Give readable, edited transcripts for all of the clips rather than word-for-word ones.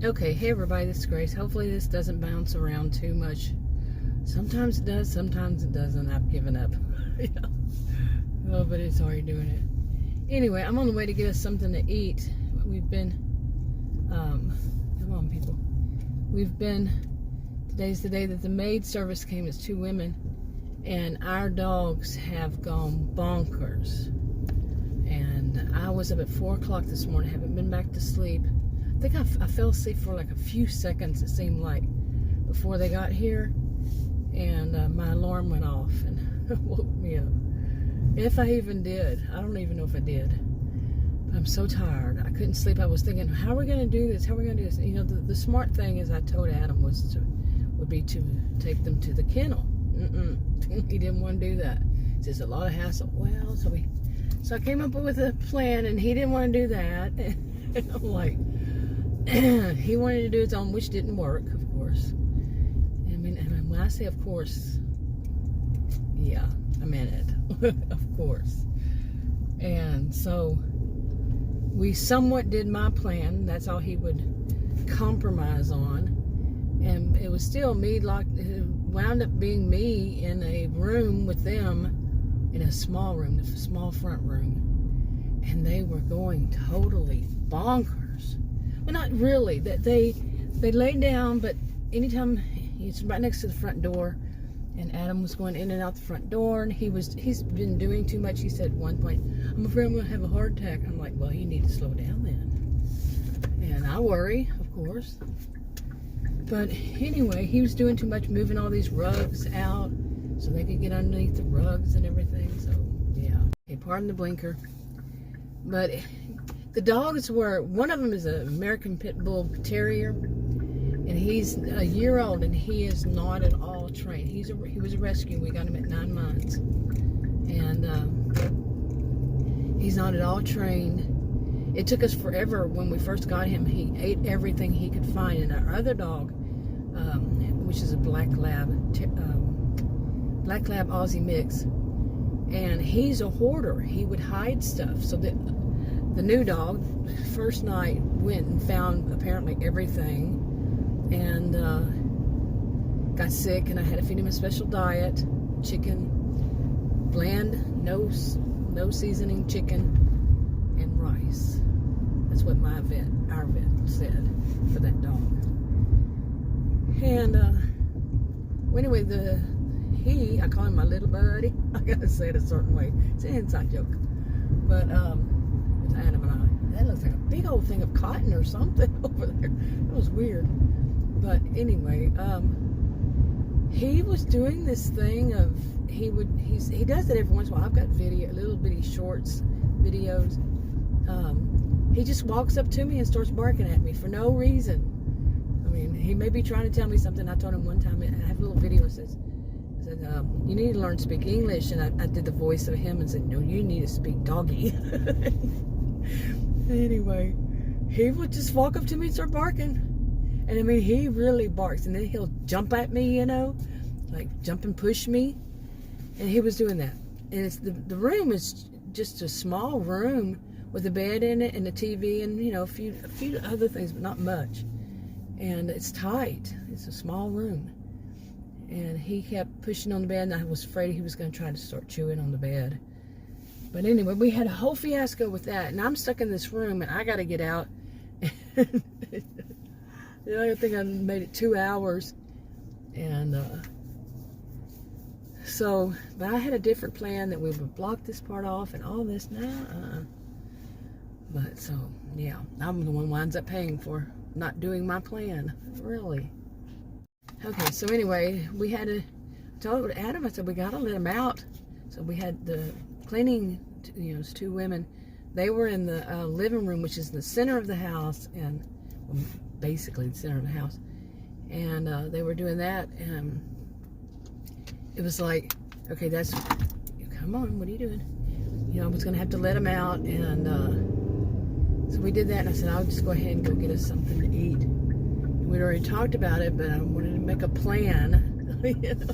Okay, hey everybody, this is Grace. Hopefully this doesn't bounce around too much. Sometimes it does, sometimes it doesn't. I've given up. Yeah. Oh, but it's already doing it. Anyway, I'm on the way to get us something to eat. We've been, come on people. Today's the day that the maid service came. It's 2 women. And our dogs have gone bonkers. And I was up at 4 o'clock this morning. Haven't been back to sleep. I think I fell asleep for like a few seconds, it seemed like, before they got here. And my alarm went off and woke me up. If I even did. I don't even know if I did. I'm so tired. I couldn't sleep. I was thinking, how are we going to do this? How are we going to do this? You know, the smart thing, as I told Adam, would be to take them to the kennel. He didn't want to do that. It's just a lot of hassle. Well, so I came up with a plan, and he didn't want to do that. And I'm like, he wanted to do his own, which didn't work, of course. I mean, when I say of course, yeah, I meant it. Of course. And so we somewhat did my plan. That's all he would compromise on. And it was still me locked. It wound up being me in a room with them, in a small room, a small front room. And they were going totally bonkers. Well, not really. That they laid down, but anytime he's right next to the front door, and Adam was going in and out the front door, and he's been doing too much. He said at one point, "I'm afraid I'm going to have a heart attack." I'm like, well, you need to slow down then. And I worry, of course. But anyway, he was doing too much, moving all these rugs out so they could get underneath the rugs and everything. So yeah, hey, pardon the blinker. But the dogs were, one of them is an American Pit Bull Terrier, and he's a year old, and he is not at all trained. He was a rescue. We got him at 9 months, and he's not at all trained. It took us forever when we first got him. He ate everything he could find, and our other dog, which is a black lab Aussie mix, and he's a hoarder. He would hide stuff. So the new dog, first night, went and found apparently everything, and got sick, and I had to feed him a special diet, chicken, bland, no seasoning chicken, and rice. That's what our vet said for that dog. And anyway, I call him my little buddy. I gotta say it a certain way. It's an inside joke. But with Adam and I, that looks like a big old thing of cotton or something over there. It was weird. But anyway, he was doing this thing of he does it every once in a while. I've got little bitty shorts, videos. He just walks up to me and starts barking at me for no reason. I mean, he may be trying to tell me something. I told him one time, I have a little video that says, you need to learn to speak English. And I did the voice of him and said, no, you need to speak doggy. Anyway, he would just walk up to me and start barking. And I mean, he really barks. And then he'll jump at me, you know, like jump and push me. And he was doing that. And it's the room is just a small room with a bed in it and a TV and, you know, a few other things, but not much. And it's tight. It's a small room. And he kept pushing on the bed, and I was afraid he was going to try to start chewing on the bed. But anyway, we had a whole fiasco with that, and I'm stuck in this room, and I got to get out. You know, I think I made it 2 hours. And but I had a different plan that we would block this part off and all this now. But so, yeah, I'm the one who winds up paying for not doing my plan, really. Okay, so anyway, we had to told Adam, I said, we got to let him out. So we had the cleaning, you know, it's 2 women. They were in the living room, which is the center of the house, and well, basically the center of the house. And they were doing that, and it was like, okay, come on, what are you doing? You know, I was going to have to let him out, and so we did that, and I said, I'll just go ahead and go get us something to eat. We'd already talked about it, but I wanted to make a plan. You know?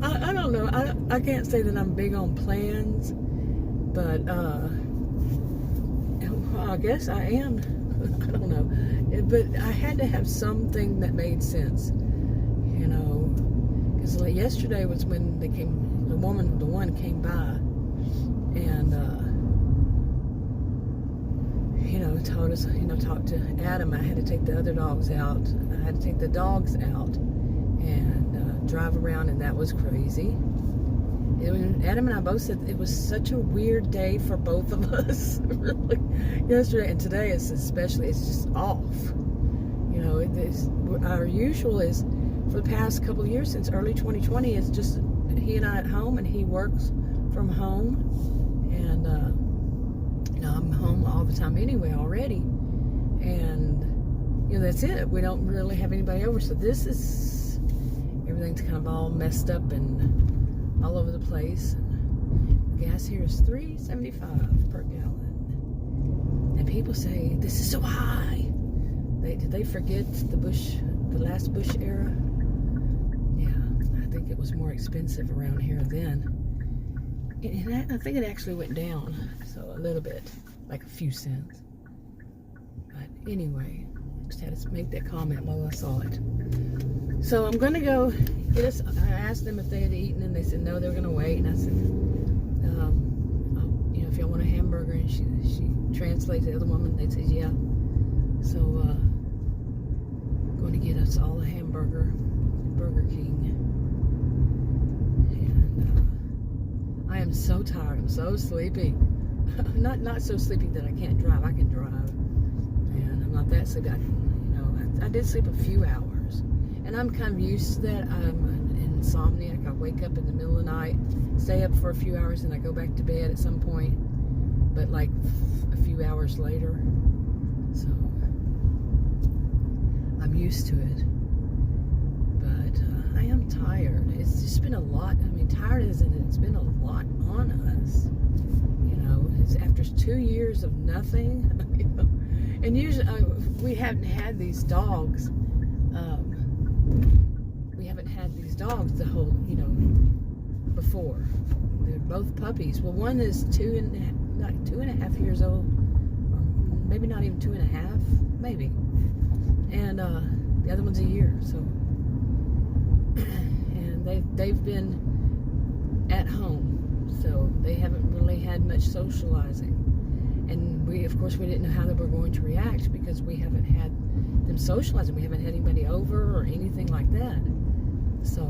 I don't know. I can't say that I'm big on plans, but I guess I am. I don't know. But I had to have something that made sense, you know. Because like yesterday was when they came, the one came by, and you know, told us, you know, talked to Adam. I had to take the other dogs out. I had to take the dogs out and drive around, and that was crazy. Adam and I both said it was such a weird day for both of us, really. Yesterday and today is especially, it's just off. You know, our usual is, for the past couple of years, since early 2020, it's just he and I at home, and he works from home. And, you know, I'm home all the time anyway already. And, you know, that's it. We don't really have anybody over. So this is, everything's kind of all messed up and all over the place. The gas here is $3.75 per gallon, and people say this is so high. Did they forget the last Bush era? Yeah, I think it was more expensive around here then, and I think it actually went down, so a little bit, like a few cents. But anyway, just had to make that comment while I saw it. So I'm gonna go get us. I asked them if they had eaten, and they said no, they were gonna wait. And I said, you know, if y'all want a hamburger, and she translates the other woman. They said yeah. So going to get us all a hamburger at Burger King. And I am so tired. I'm so sleepy. not so sleepy that I can't drive. I can drive, and I'm not that sleepy. I did sleep a few hours. And I'm kind of used to that. I'm an insomniac. I wake up in the middle of the night, stay up for a few hours, and I go back to bed at some point, but like a few hours later. So I'm used to it. But I am tired. It's just been a lot. I mean, tired isn't it? It's been a lot on us. You know, it's after 2 years of nothing. You know? And usually we haven't had these dogs. We haven't had these dogs the whole, you know, before. They're both puppies. Well, one is 2.5 years old, or maybe not even 2.5, maybe. And the other one's a year. So, and they've been at home, so they haven't really had much socializing. And of course, we didn't know how they were going to react because we haven't had them socializing. We haven't had anybody over or anything like that. So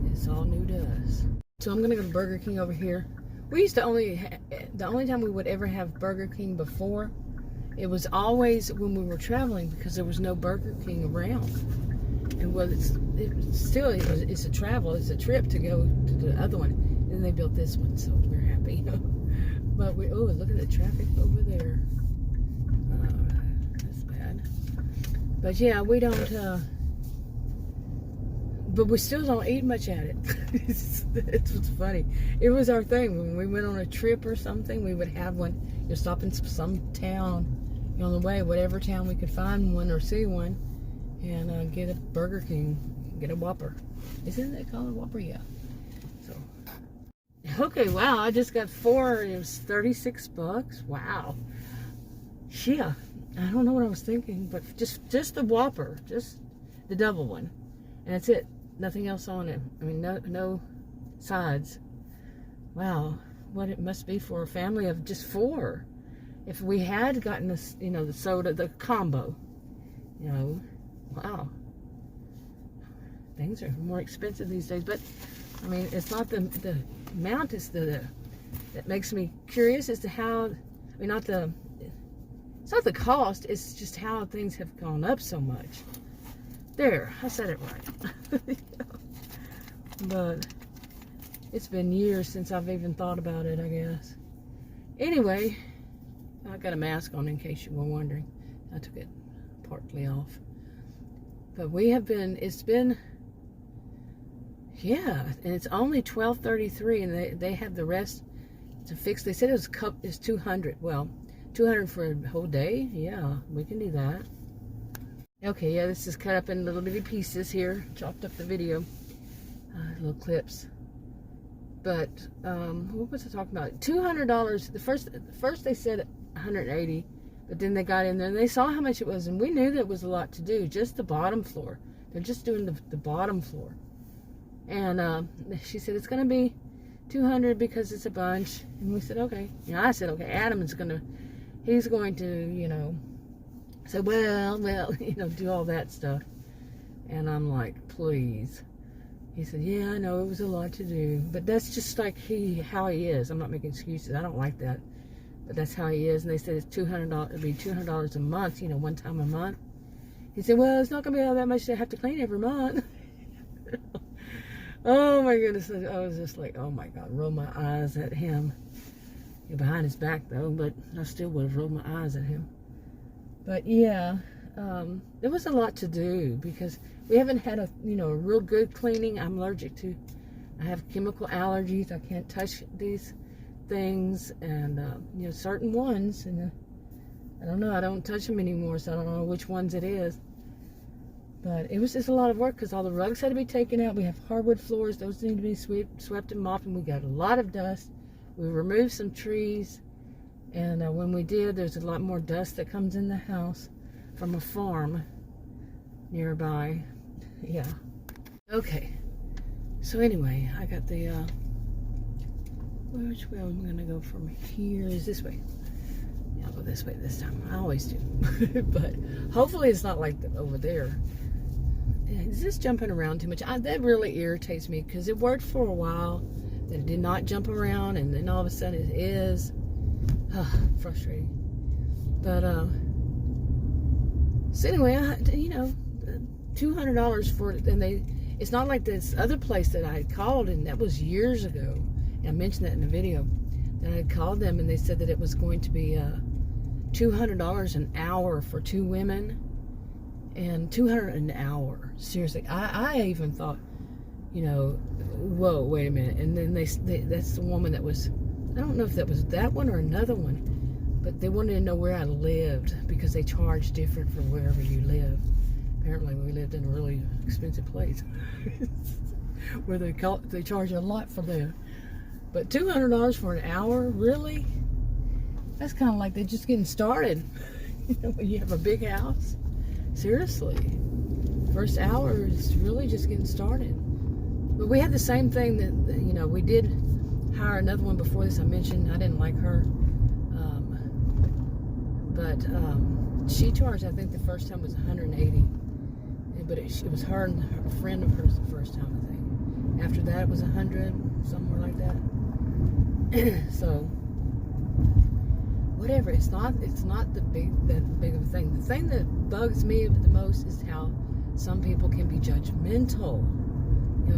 it's all new to us. So I'm gonna go to Burger King over here. We used to the only time we would ever have Burger King before, it was always when we were traveling because there was no Burger King around. And well, it's a travel, it's a trip to go to the other one. And then they built this one, so we're happy. But look at the traffic over there. That's bad. But yeah, we don't, but we still don't eat much at it. It's what's funny. It was our thing. When we went on a trip or something, we would have one. You'll stop in some town on the way, whatever town we could find one or see one, and get a Burger King, get a Whopper. Isn't it called a Whopper? Yeah. So, okay, wow, I just got 4, it was $36. Wow. Yeah, I don't know what I was thinking, but just the Whopper, just the double one. And that's it. Nothing else on it. I mean, no sides. Wow, what it must be for a family of just 4. If we had gotten this, you know, the soda, the combo, you know, wow. Things are more expensive these days, but I mean, it's not the amount, it's that makes me curious as to how, I mean, it's not the cost, it's just how things have gone up so much. There, I said it right. But it's been years since I've even thought about it, I guess. Anyway, I got a mask on in case you were wondering. I took it partly off. But it's been, yeah, and it's only $12.33, and they have the rest to fix. They said it's $200. Well, $200 for a whole day? Yeah, we can do that. Okay, yeah, this is cut up in little bitty pieces here. Chopped up the video. Little clips. But, what was I talking about? $200. The first they said $180, But then they got in there and they saw how much it was, and we knew that it was a lot to do, just the bottom floor. They're just doing the bottom floor. And she said, it's going to be $200 because it's a bunch. And we said, okay. And I said, okay, he's going to, say, well, do all that stuff. And I'm like, please. He said, yeah, I know it was a lot to do. But that's just like how he is. I'm not making excuses. I don't like that. But that's how he is. And they said it's $200. It'd be $200 a month, one time a month. He said, well, it's not going to be all that much to have to clean every month. Oh, my goodness. I was just like, oh, my God. Roll my eyes at him. Behind his back, though. But I still would have rolled my eyes at him. But, yeah. There was a lot to do because we haven't had a real good cleaning. I'm allergic to. I have chemical allergies. I can't touch these things, and certain ones, and I don't know. I don't touch them anymore, so I don't know which ones it is. But it was just a lot of work because all the rugs had to be taken out. We have hardwood floors; those need to be swept and mopped, and we got a lot of dust. We removed some trees, and when we did, there's a lot more dust that comes in the house from a farm nearby. Yeah. Okay. So anyway, I got the which way I'm gonna go from here? Is this way? Yeah, I'll go this way this time. I always do. But hopefully it's not like over there. Is this jumping around too much? That really irritates me because it worked for a while. That it did not jump around, and then all of a sudden it is. Frustrating. But so anyway, $200 for it, and it's not like this other place that I had called, and that was years ago. And I mentioned that in the video. That I had called them, and they said that it was going to be $200 an hour for 2 women, and $200 an hour. Seriously, I even thought, whoa, wait a minute. And then that's the woman that was. I don't know if that was that one or another one, but they wanted to know where I lived because they charge different for wherever you live. Apparently, we lived in a really expensive place where they charge a lot for that. But $200 for an hour, really? That's kind of like they're just getting started. When you have a big house. Seriously, first hour is really just getting started. But we had the same thing that we did hire another one before this. I mentioned I didn't like her, but she charged. I think the first time was $180. But it was her and a friend of hers the first time, I think. After that, it was $100, somewhere like that. So, whatever. It's not that big of a thing. The thing that bugs me the most is how some people can be judgmental.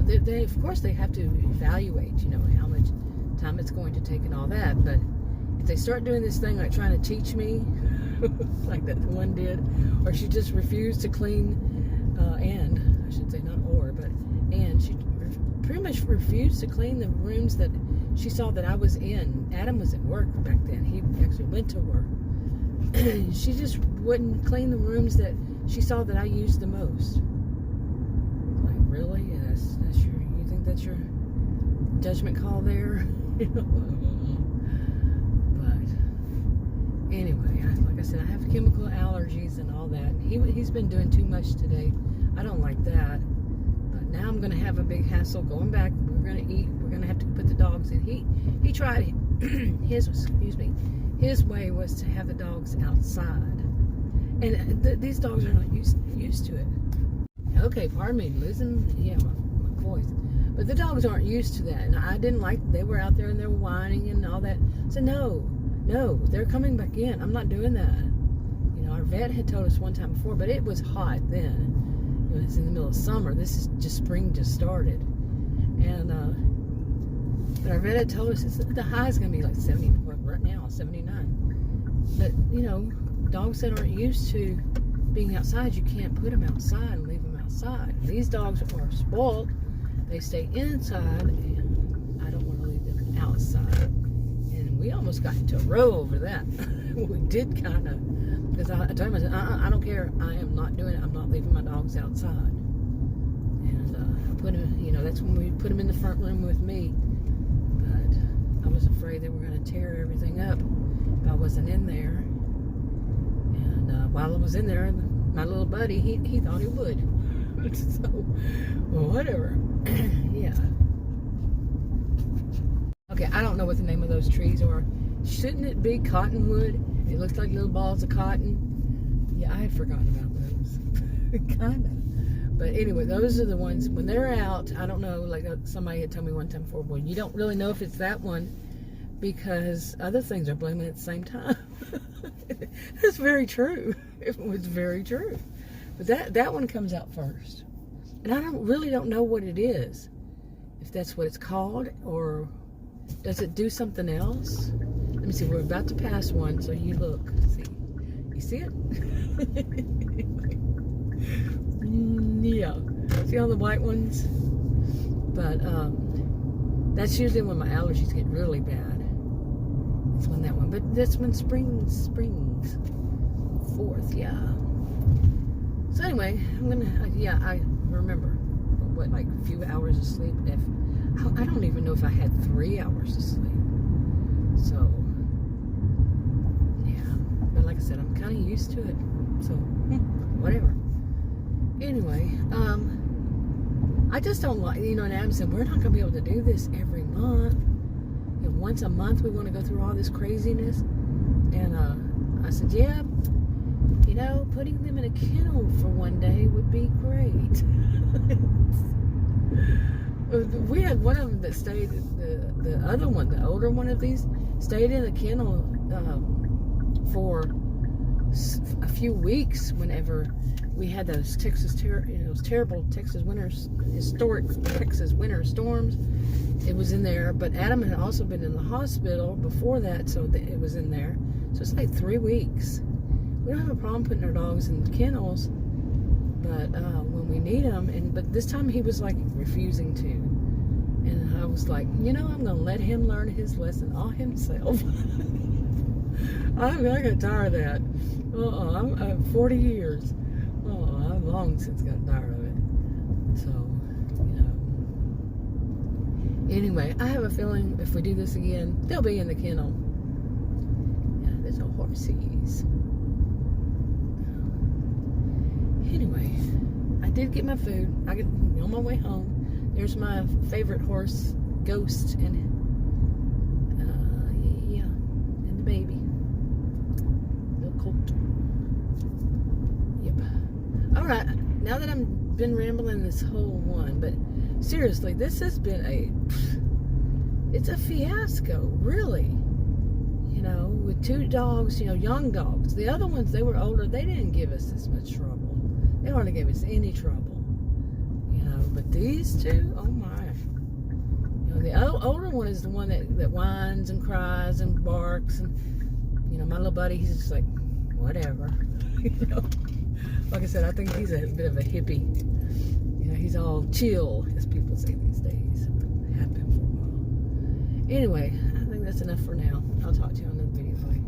They of course they have to evaluate, how much time it's going to take and all that. But if they start doing this thing like trying to teach me, like that one did, or she just refused to clean. And I should say not or, but and she pretty much refused to clean the rooms that she saw that I was in. Adam was at work back then. He actually went to work. She just wouldn't clean the rooms that she saw that I used the most. Like, really? That's you think that's your judgment call there? But anyway, like I said, I have chemical allergies and all that. He's been doing too much today. I don't like that. But now I'm going to have a big hassle going back. We're going to eat. We're going to have to put the dogs in. He tried his way was to have the dogs outside. And these dogs are not used to it. Okay, pardon me, losing my voice. But the dogs aren't used to that. And I didn't like they were out there and they were whining and all that. So no, they're coming back in. I'm not doing that. Our vet had told us one time before, but it was hot then. It's in the middle of summer. This is just spring just started. And but our vet had told us the high is going to be like 70, right now 79. But dogs that aren't used to being outside, you can't put them outside and leave them outside. And these dogs are spoiled. They stay inside, and I don't want to leave them outside. And we almost got into a row over that. We did kind of, because I told him, I said, I don't care. I am not doing it. I'm not leaving my dogs outside. And I put him, that's when we put him in the front room with me. But I was afraid they were going to tear everything up if I wasn't in there. And while I was in there, my little buddy, he thought he would. So, well, whatever. Yeah. Okay, I don't know what the name of those trees are. Shouldn't it be cottonwood? It looks like little balls of cotton. Yeah, I had forgotten about those. Kind of. But anyway, those are the ones, when they're out, I don't know, like somebody had told me one time before, well, you don't really know if it's that one because other things are blooming at the same time. That's very true. It was very true. But that one comes out first. And I really don't know what it is. If that's what it's called, or does it do something else? Let me see, we're about to pass one, so you look. See. You see it? Yeah. See all the white ones? But that's usually when my allergies get really bad. It's when that one. But that's when springs forth, yeah. So anyway, I remember, what, like a few hours of sleep. I don't even know if I had 3 hours of sleep. So, yeah. But like I said, I'm kind of used to it. So, whatever. Anyway, I just don't like, and Adam said, we're not going to be able to do this every month. Once a month we want to go through all this craziness. And I said, yeah, putting them in a kennel for one day would be great. We had one of them that stayed, the other one, the older one of these, stayed in a kennel for a few weeks whenever we had those those terrible historic Texas winter storms. It was in there, but Adam had also been in the hospital before that, so it was in there. So it's like 3 weeks. We don't have a problem putting our dogs in kennels, but when we need them, but this time he was like refusing to, and I was like, I'm gonna let him learn his lesson all himself. I got tired of that. I'm 40 years. I've long since got tired of it. So, Anyway, I have a feeling if we do this again, they'll be in the kennel. Yeah, there's no horsies. Anyway, I did get my food. I get on my way home. There's my favorite horse, Ghost, and the baby, little colt. Yep. All right. Now that I've been rambling this whole one, but seriously, this has been it's a fiasco, really. With 2 dogs, young dogs. The other ones, they were older. They didn't give us this much trouble. They hardly gave us any trouble. But these 2, oh my. The older one is the one that whines and cries and barks. And, my little buddy, he's just like, whatever. Like I said, I think he's a bit of a hippie. He's all chill, as people say these days. Have been for a while. Anyway, I think that's enough for now. I'll talk to you on another video. Bye.